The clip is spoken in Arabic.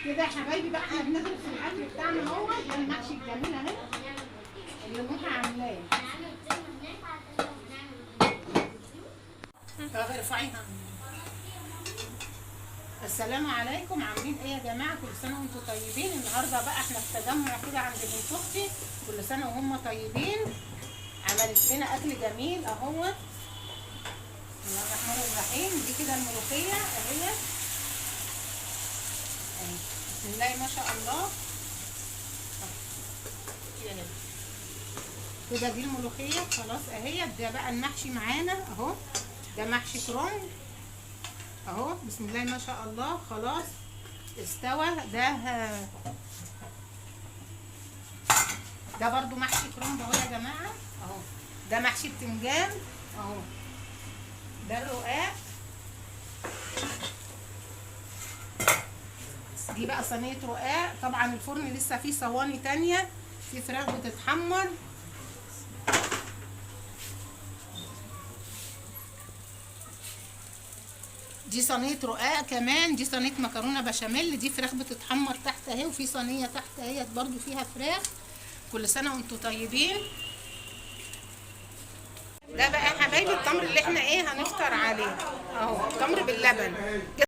كده يا حبايبي بقى احنا بندخل في الاكل بتاعنا اهو. ده المحشي الجميل اهي اللي ماما عاملاه. ارفعيها. السلام عليكم، عاملين ايه يا جماعه؟ كل سنه وانتم طيبين. النهارده بقى احنا في تجمع كده عند بنت اختي، كل سنه وهم طيبين. عملت لنا اكل جميل اهو. بسم الله الرحمن الرحيم. دي كده الملوخيه اهي. بسم الله ما شاء الله. كده دي الملوخيه خلاص اهي. ده بقى المحشي معانا اهو. ده محشي كرنب اهو. بسم الله ما شاء الله. خلاص استوى. ده برضو محشي كرنب اهو يا جماعه اهو. ده محشي بتنجان اهو. ده الرقاق. دي بقى صينيه رقاق. طبعا الفرن لسه فيه صواني تانية، في فراخ بتتحمر. دي صينيه رقاق كمان. دي صينيه مكرونه بشاميل. دي فراخ بتتحمر تحت اهي، وفي صينيه تحت اهي برضو فيها فراخ. كل سنه وانتم طيبين. ده بقى يا حبايبي التمر اللي احنا ايه هنفطر عليه اهو. تمر باللبن.